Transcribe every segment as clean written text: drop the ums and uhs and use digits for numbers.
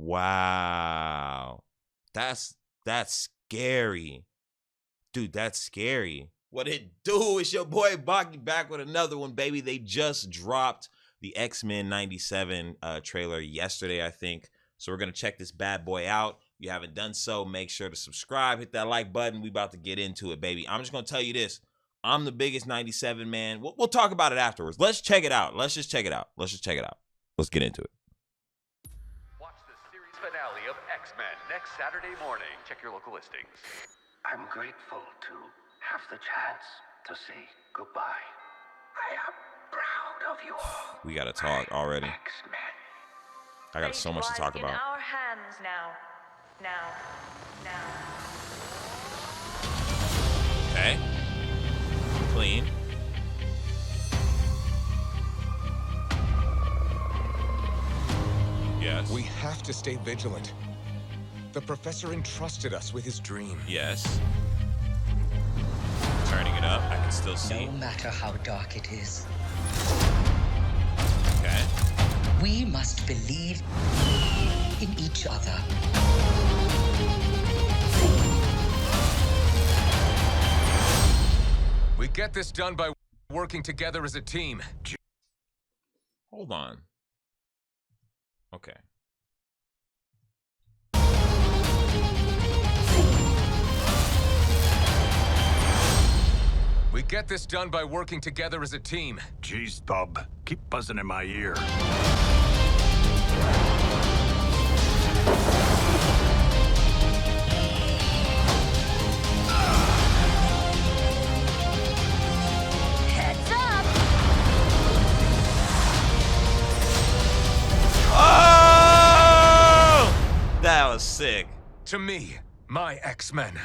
Wow. That's scary. Dude, that's scary. What it do? It's your boy Baki back with another one, baby. They just dropped the X-Men 97 trailer yesterday, I think. So we're going to check this bad boy out. If you haven't done so, make sure to subscribe. Hit that like button. We about to get into it, baby. I'm just going to tell you this. I'm the biggest 97 man. We'll talk about it afterwards. Let's check it out. Let's just check it out. Let's get into it. Watch the series finale of X-Men next Saturday morning. Check your local listings. I'm grateful to have the chance to say goodbye. I am proud of you all. We got to talk already. X-Men. I got so much to talk about. In our hands now. Okay. Clean. Yes. We have to stay vigilant. The professor entrusted us with his dream. Yes. Turning it up, I can still see. No matter how dark it is, Okay. we must believe in each other. We get this done by working together as a team. Hold on. Okay. We get this done by working together as a team. Jeez, Bob, keep buzzing in my ear. Heads up! Oh! That was sick. To me, my X-Men.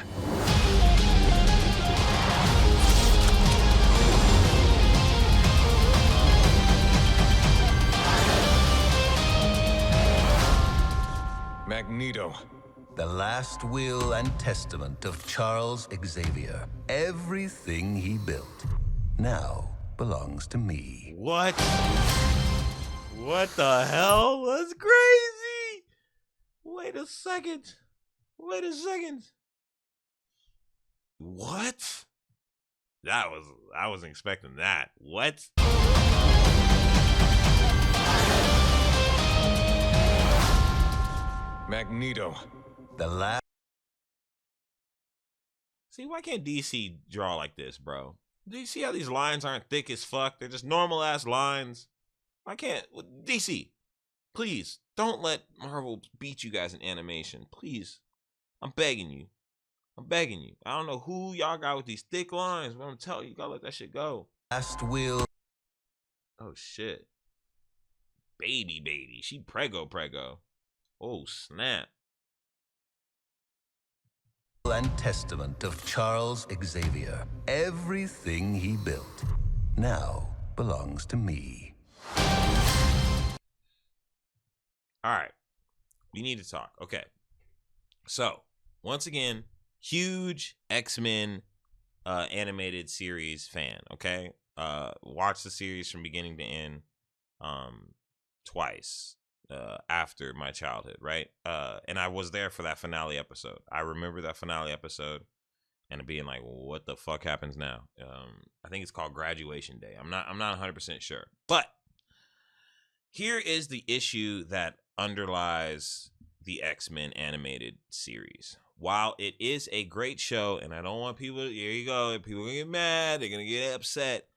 Magneto. The last will and testament of Charles Xavier. Everything he built now belongs to me. What? What the hell? That's crazy. Wait a second. What? I wasn't expecting that. What? Magneto. The last. See, why can't DC draw like this, bro? Do you see how these lines aren't thick as fuck? They're just normal ass lines. Why can't DC? Please don't let Marvel beat you guys in animation. Please. I'm begging you. I don't know who y'all got with these thick lines, but I'm telling you, you gotta let that shit go. Last will. Oh shit. Baby. She prego. Oh snap. And testament of Charles Xavier. Everything he built now belongs to me. All right. We need to talk. Okay. So, once again, huge X-Men animated series fan, okay? Watched the series from beginning to end twice after my childhood, right? And I was there for that finale episode. I remember that finale episode and being like, what the fuck happens now? I think it's called Graduation Day. I'm not 100% sure. But here is the issue that underlies the X-Men animated series. While it is a great show, and I don't want people, here you go, people are gonna get mad, they're gonna get upset.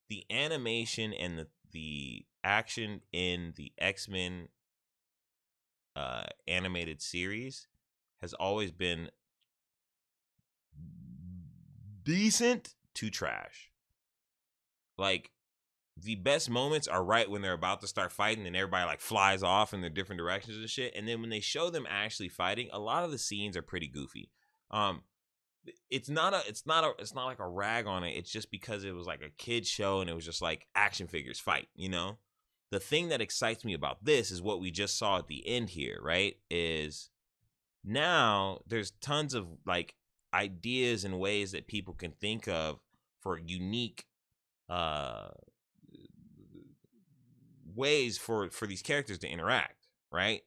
The animation and the action in the X-Men animated series has always been decent to trash. Like, the best moments are right when they're about to start fighting and everybody like flies off in their different directions and shit. And then when they show them actually fighting, a lot of the scenes are pretty goofy. It's not like a rag on it. It's just because it was like a kid's show and it was just like action figures fight, you know? The thing that excites me about this is what we just saw at the end here, right? Is now there's tons of like ideas and ways that people can think of for unique ways for these characters to interact, right?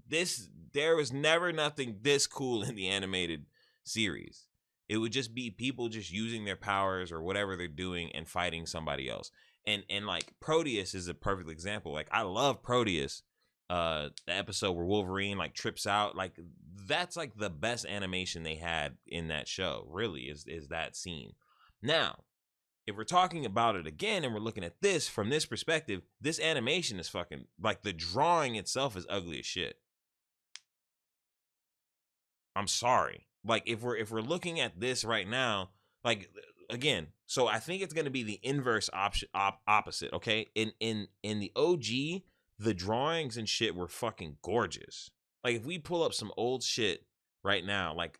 This there was never nothing this cool in the animated series. It would just be people just using their powers or whatever they're doing and fighting somebody else. And like Proteus is a perfect example. Like I love Proteus. The episode where Wolverine like trips out, like that's like the best animation they had in that show. Really is that scene. Now, if we're talking about it again and we're looking at this from this perspective, this animation is fucking like the drawing itself is ugly as shit. I'm sorry. Like if we're looking at this right now, like again, so I think it's gonna be the inverse opposite. Okay, in the OG, the drawings and shit were fucking gorgeous. Like if we pull up some old shit right now, like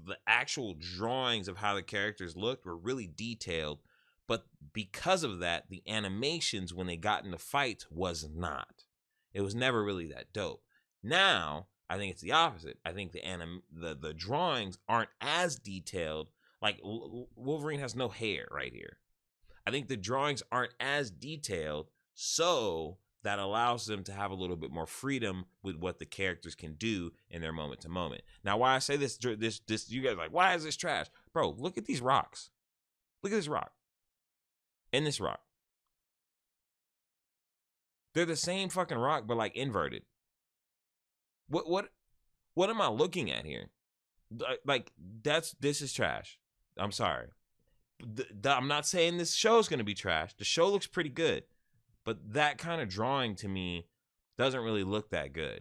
the actual drawings of how the characters looked were really detailed, but because of that, the animations when they got into fights was not. It was never really that dope. Now I think it's the opposite. I think the drawings aren't as detailed. Like Wolverine has no hair right here. I think the drawings aren't as detailed, so that allows them to have a little bit more freedom with what the characters can do in their moment to moment. Now, why I say this, you guys are like, why is this trash? Bro, look at these rocks. Look at this rock. And this rock. They're the same fucking rock, but like inverted. What am I looking at here? Like this is trash. I'm sorry. I'm not saying this show is going to be trash. The show looks pretty good, but that kind of drawing to me doesn't really look that good.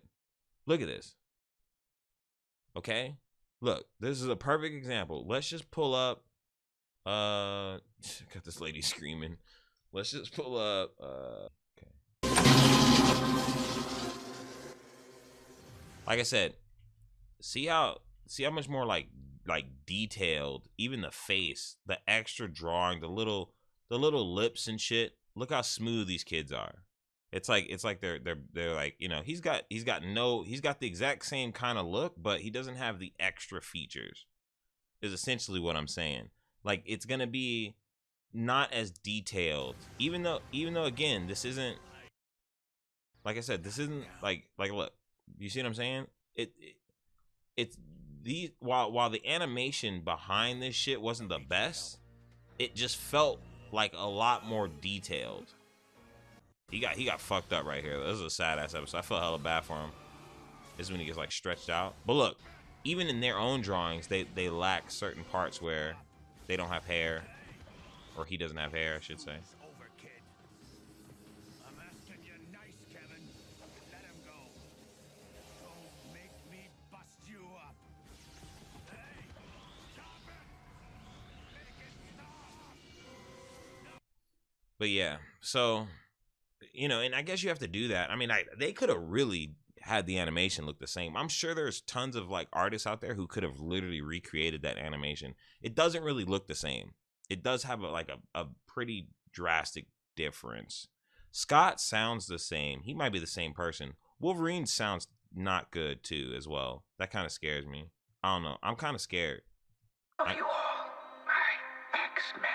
Look at this. Okay? Look, this is a perfect example. Let's just pull up got this lady screaming. Let's just pull up okay. Like I said, see how much more like detailed, even the face, the extra drawing, the little lips and shit. Look how smooth these kids are. It's like they're like, you know, he's got the exact same kind of look, but he doesn't have the extra features. Is essentially what I'm saying. Like it's gonna be not as detailed, even though again, this isn't, like I said, this isn't like look, you see what I'm saying? It's these, while the animation behind this shit wasn't the best, it just felt like a lot more detailed. He got fucked up right here. This is a sad ass episode. I felt hella bad for him. This is when he gets like stretched out. But look, even in their own drawings, they lack certain parts where they don't have hair, or he doesn't have hair, I should say. But yeah, so, you know, and I guess you have to do that. I mean, they could have really had the animation look the same. I'm sure there's tons of like artists out there who could have literally recreated that animation. It doesn't really look the same. It does have a pretty drastic difference. Scott sounds the same. He might be the same person. Wolverine sounds not good too as well. That kind of scares me. I don't know. I'm kind of scared. Of you all, my X-Men.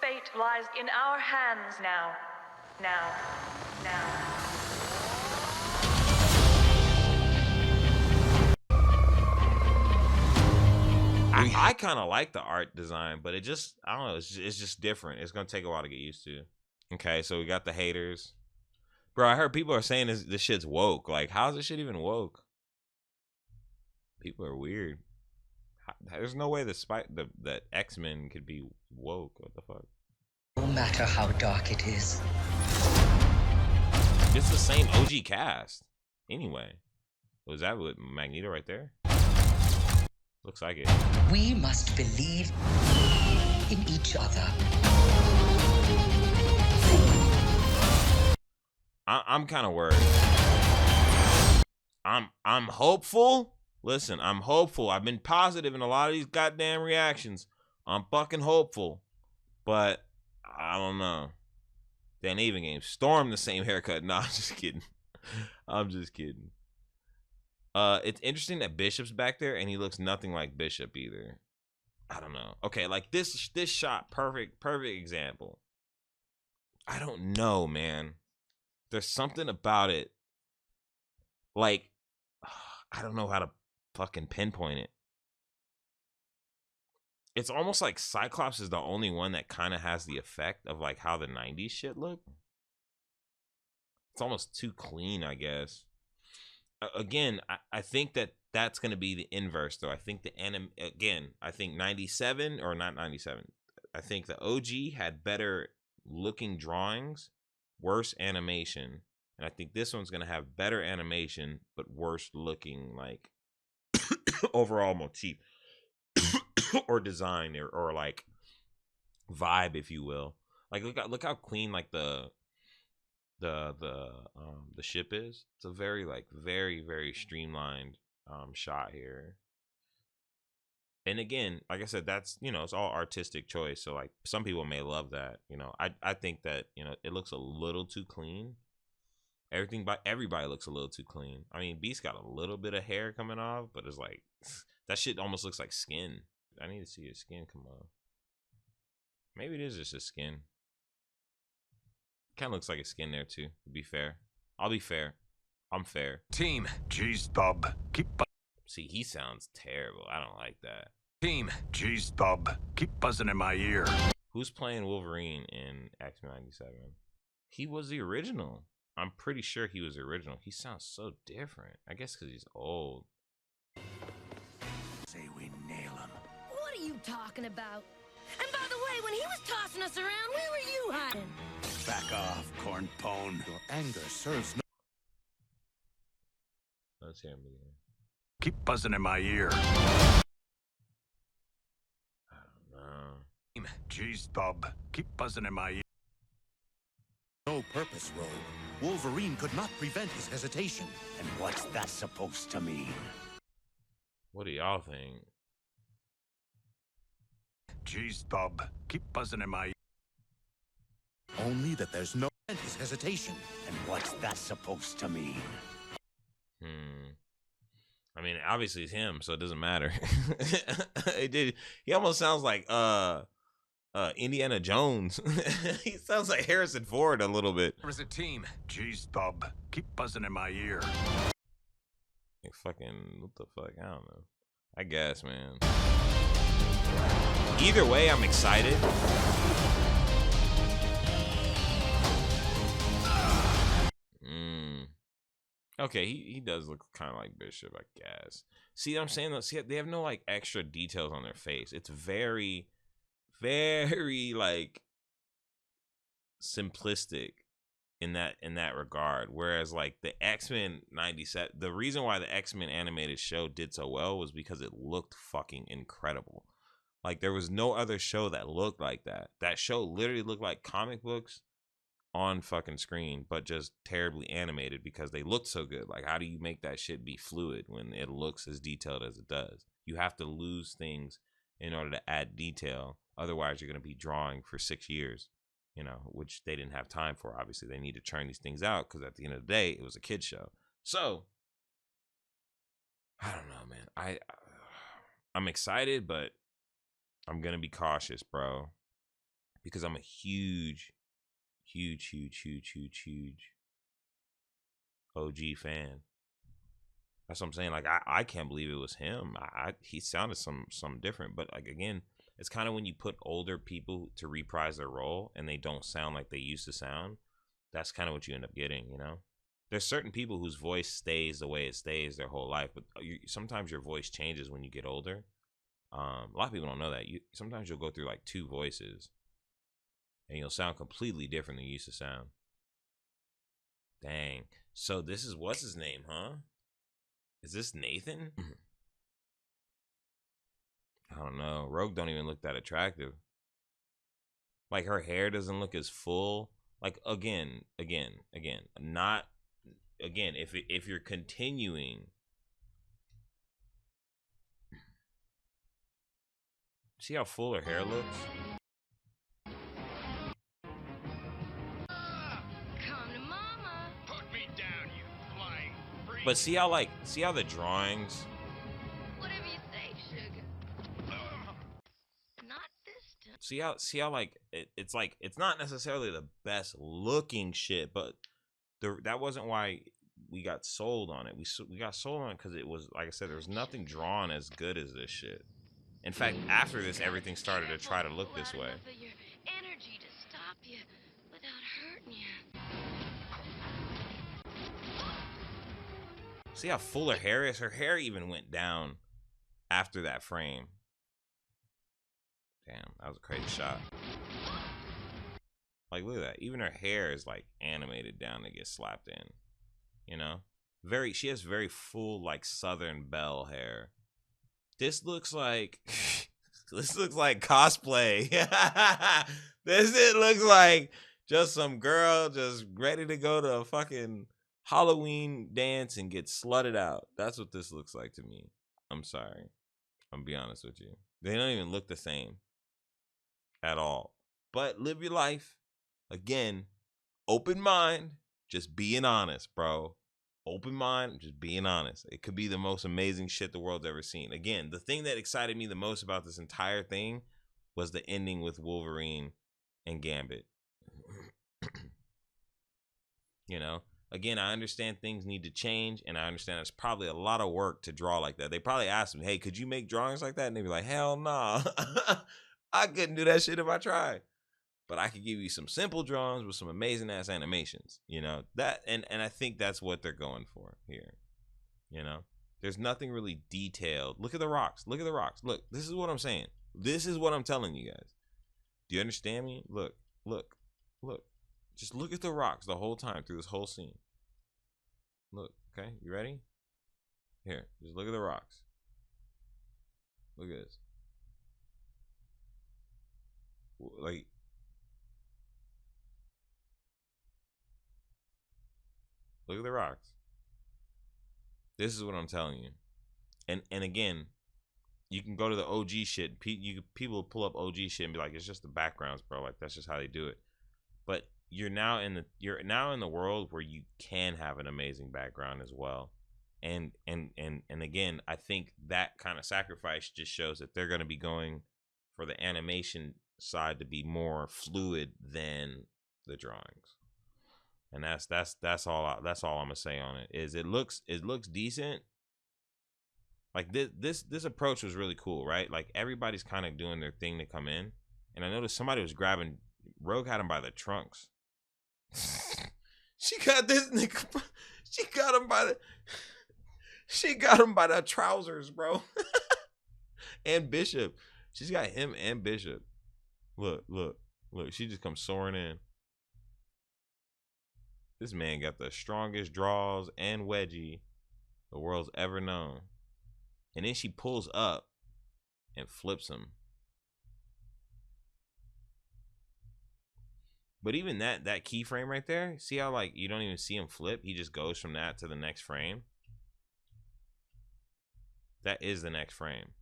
Fate lies in our hands now. Now. I kind of like the art design, but it just, I don't know, it's just different. It's going to take a while to get used to. Okay, so we got the haters. Bro, I heard people are saying this shit's woke. Like, how's this shit even woke? People are weird. There's no way that X-Men could be woke. What the fuck? No matter how dark it is. It's the same OG cast. Anyway. Was that with Magneto right there? Looks like it. We must believe in each other. I'm kind of worried. I'm hopeful. Listen, I'm hopeful. I've been positive in a lot of these goddamn reactions. I'm fucking hopeful. But I don't know. Dan Even Game. Storm the same haircut. No, I'm just kidding. I'm just kidding. It's interesting that Bishop's back there and he looks nothing like Bishop either. I don't know. Okay, like this shot, perfect example. I don't know, man. There's something about it. Like, I don't know how to fucking pinpoint it. It's almost like Cyclops is the only one that kind of has the effect of like how the 90s shit looked. It's almost too clean, I guess. Again, I think that's going to be the inverse, though. I think I think 97, or not 97. I think the OG had better looking drawings, worse animation. And I think this one's going to have better animation, but worse looking, like, overall motif or design or like vibe, if you will. Like, look how clean, like, the ship is. It's a very, like, very streamlined shot here. And again, like I said, that's, you know, it's all artistic choice. So like some people may love that, you know. I think that, you know, it looks a little too clean. Everybody looks a little too clean. I mean, Beast got a little bit of hair coming off, but it's like that shit almost looks like skin. I need to see his skin come off. Maybe it is just his skin. Kind of looks like a skin there too, to be fair. I'll be fair. I'm fair. Team. Jeez, Bob. See, he sounds terrible. I don't like that. Team. Jeez, Bob. Keep buzzing in my ear. Who's playing Wolverine in X-Men 97? He was the original. I'm pretty sure he was the original. He sounds so different. I guess because he's old. Say we nail him. What are you talking about? And by the way, when he was tossing us around, where were you hiding? Back off, corn pone. Your anger serves no... Let's hear him again. Keep buzzing in my ear. I don't know. Jeez, Bob. Keep buzzing in my ear. No purpose, Rogue. Wolverine could not prevent his hesitation. And what's that supposed to mean? What do y'all think? Jeez, Bob. Keep buzzing in my ear. Only that there's no his hesitation. And what's that supposed to mean? I mean, obviously it's him, so it doesn't matter. He almost sounds like Indiana Jones. He sounds like Harrison Ford a little bit. Or is it team? Jeez, Bob. Keep buzzing in my ear. Like fucking, what the fuck? I don't know. I guess, man. Either way, I'm excited. Okay, he does look kind of like Bishop, I guess. See what I'm saying? See, they have no like extra details on their face. It's very, very like simplistic in that regard. Whereas like the X-Men 97, the reason why the X-Men animated show did so well was because it looked fucking incredible. Like there was no other show that looked like that. That show literally looked like comic books on fucking screen, but just terribly animated because they looked so good. Like, how do you make that shit be fluid when it looks as detailed as it does? You have to lose things in order to add detail. Otherwise, you're going to be drawing for 6 years, you know, which they didn't have time for. Obviously, they need to churn these things out because at the end of the day, it was a kid's show. So, I don't know, man. I'm excited, but I'm going to be cautious, bro, because I'm a huge OG fan. That's what I'm saying. Like I can't believe it was him. He sounded some different, but like again, it's kind of when you put older people to reprise their role and they don't sound like they used to sound. That's kind of what you end up getting, you know. There's certain people whose voice stays the way it stays their whole life, but sometimes your voice changes when you get older. A lot of people don't know that. Sometimes you'll go through like 2 voices. And you'll sound completely different than you used to sound. Dang. So this is, what's his name, huh? Is this Nathan? I don't know. Rogue don't even look that attractive. Like her hair doesn't look as full. Like again. Not again. If you're continuing. See how full her hair looks? But see how the drawings. Whatever you say, sugar. Not this time. See how like it's like it's not necessarily the best looking shit, but that wasn't why we got sold on it. We got sold on it because it was, like I said, there was nothing drawn as good as this shit. In fact, after this, everything started to try to look this way. Energy to stop you without hurting you. See how full her hair is? Her hair even went down after that frame. Damn, that was a crazy shot. Like, look at that. Even her hair is like animated down to get slapped in. You know? She has very full, like, Southern Belle hair. This looks like cosplay. It looks like just some girl just ready to go to a fucking Halloween dance and get slutted out. That's what this looks like to me. I'm sorry. I'm be honest with you. They don't even look the same at all. But live your life. Again, open mind, just being honest, bro. Open mind, just being honest. It could be the most amazing shit the world's ever seen. Again, the thing that excited me the most about this entire thing was the ending with Wolverine and Gambit. You know? Again, I understand things need to change, and I understand it's probably a lot of work to draw like that. They probably asked me, hey, could you make drawings like that? And they'd be like, hell no. I couldn't do that shit if I tried. But I could give you some simple drawings with some amazing ass animations, you know, that, and I think that's what they're going for here. You know, there's nothing really detailed. Look at the rocks. Look at the rocks. Look, this is what I'm saying. This is what I'm telling you guys. Do you understand me? Look. Just look at the rocks the whole time through this whole scene. Look, okay, you ready? Here, just look at the rocks. Look at this. Like, look at the rocks. This is what I'm telling you. And again, you can go to the OG shit. People pull up OG shit and be like, it's just the backgrounds, bro. Like, that's just how they do it. But you're now in the world where you can have an amazing background as well. And again, I think that kind of sacrifice just shows that they're going to be going for the animation side to be more fluid than the drawings. And that's all I'm gonna say on it. Is it looks decent. Like this approach was really cool, right? Like everybody's kind of doing their thing to come in, and I noticed somebody was grabbing Rogue, had him by the trunks. She got this nigga. She got him by the trousers, bro. And Bishop, she's got him and Bishop. Look. She just comes soaring in. This man got the strongest draws and wedgie the world's ever known. And then she pulls up and flips him. But even that keyframe right there, see how like you don't even see him flip? He just goes from that to the next frame. That is the next frame.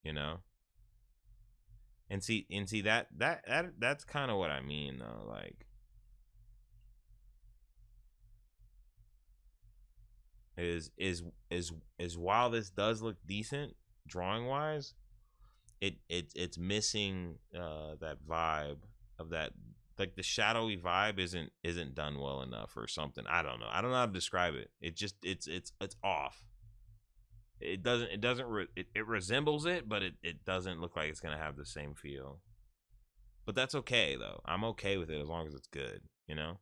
You know? And see that's kind of what I mean though. Like, is while this does look decent drawing wise, it's missing that vibe of that, like the shadowy vibe isn't done well enough or something. I don't know how to describe it. It just it's off. It resembles it, but it doesn't look like it's gonna have the same feel. But that's okay though. I'm okay with it as long as it's good, you know?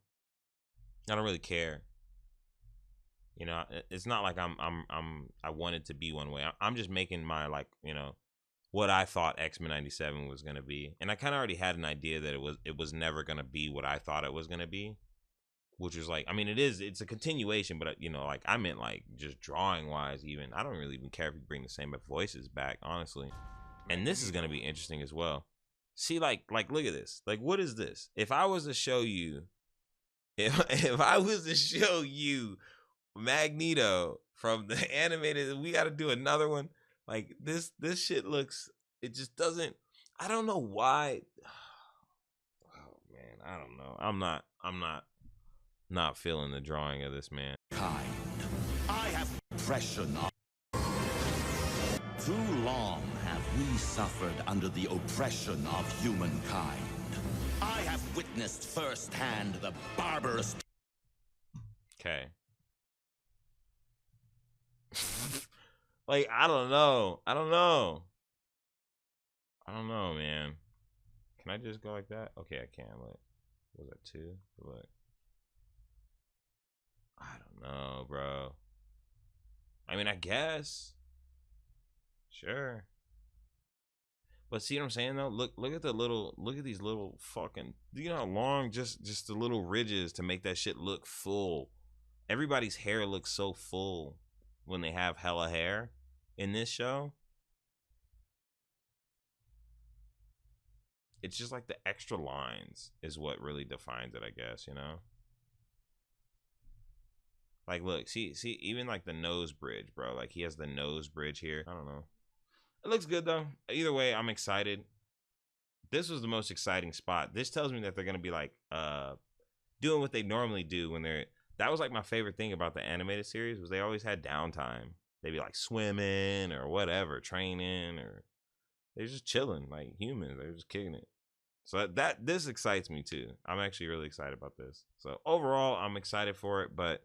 I don't really care. You know, it's not like I want it to be one way. I'm just making my, like, you know, what I thought X-Men 97 was gonna be. And I kinda already had an idea that it was never gonna be what I thought it was gonna be. Which was like, I mean, it's a continuation, but you know, like I meant like just drawing wise, even I don't really even care if you bring the same voices back, honestly. And this is gonna be interesting as well. See, like look at this. Like, what is this? If I was to show you, if I was to show you Magneto from the animated, we got to do another one. Like this shit looks. It just doesn't. I don't know why. Oh man, I don't know. I'm not feeling the drawing of this, man. Kind. I have oppression. Too long have we suffered under the oppression of humankind. I have witnessed firsthand the barbarous Okay. Like, I don't know. I don't know, man. Can I just go like that? Okay, I can. Look. Was that 2? Look. I don't know, bro. I mean, I guess. Sure. But see what I'm saying though? Look at these little fucking, you know how long just the little ridges to make that shit look full. Everybody's hair looks so full when they have hella hair in this show. It's just like the extra lines is what really defines it, I guess, you know? Like, look, see, even like the nose bridge, bro. Like, he has the nose bridge here. I don't know. It looks good, though. Either way, I'm excited. This was the most exciting spot. This tells me that they're going to be, like, doing what they normally do when they're... That was, like, my favorite thing about the animated series was they always had downtime. They'd be, like, swimming or whatever, training, or... They're just chilling, like humans. They're just kicking it. So this excites me, too. I'm actually really excited about this. So, overall, I'm excited for it, but...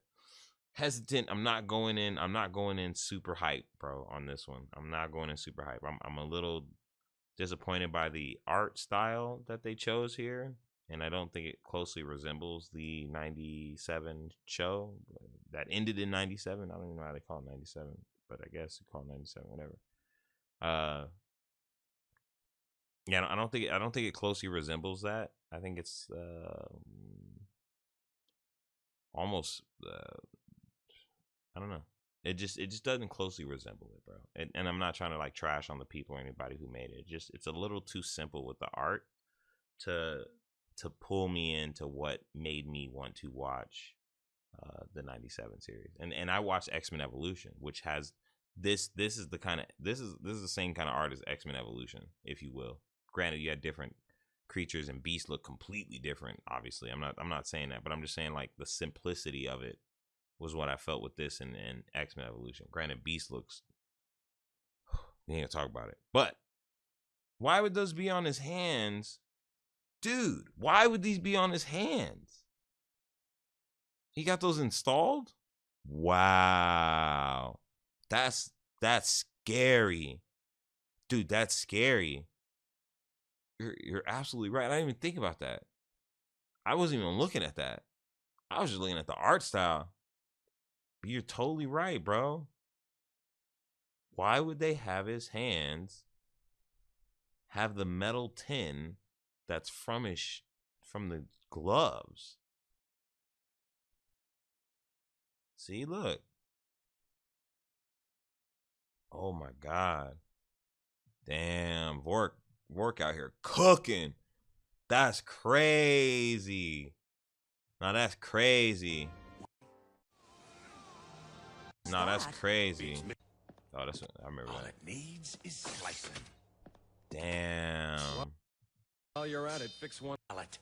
hesitant. I'm not going in super hype, bro, on this one. I'm not going in super hype. I'm a little disappointed by the art style that they chose here, and I don't think it closely resembles the 97 show that ended in 97. I don't even know how they call it 97, but I guess you call it 97, whatever. Yeah, I don't think it closely resembles that. I think it's almost I don't know. It just doesn't closely resemble it, bro. And I'm not trying to like trash on the people or anybody who made it. It's a little too simple with the art to pull me into what made me want to watch the 97 series. And I watched X-Men Evolution, which has this is the same kind of art as X-Men Evolution, if you will. Granted, you had different creatures and beasts look completely different, obviously. I'm not saying that, but I'm just saying like the simplicity of it was what I felt with this and X-Men Evolution. Granted, Beast looks... We ain't gonna talk about it. But why would those be on his hands? Dude, why would these be on his hands? He got those installed? Wow. That's scary. Dude, that's scary. You're absolutely right. I didn't even think about that. I wasn't even looking at that. I was just looking at the art style. You're totally right, bro. Why would they have his hands have the metal tin that's from the gloves? See, look. Oh my God. Damn, Vork out here cooking. That's crazy. Now that's crazy. No, that's crazy. Oh, that's what I remember. All that. it needs is slicing. Damn. While you're at it, fix one. Pallet.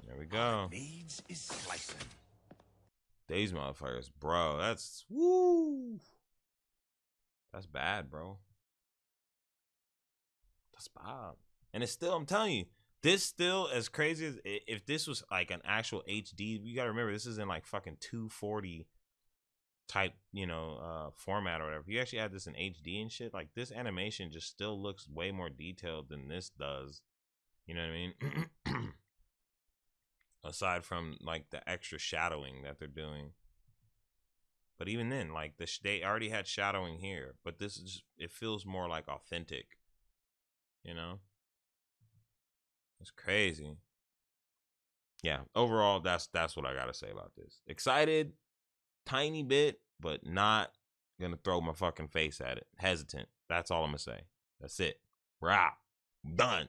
There we go. All it needs is slicing. These motherfuckers, bro. That's woo. That's bad, bro. That's bad. And it's still, I'm telling you, this still as crazy as if this was like an actual HD. You gotta remember, this is in like fucking 240 type, format or whatever. If you actually had this in HD and shit, like this animation just still looks way more detailed than this does. You know what I mean? Aside from like the extra shadowing that they're doing. But even then, like they already had shadowing here, but this is, it feels more like authentic. You know? It's crazy. Yeah, overall, that's what I gotta say about this. Excited, tiny bit, but not gonna throw my fucking face at it. Hesitant. That's all I'm gonna say. That's it. We're out. Done.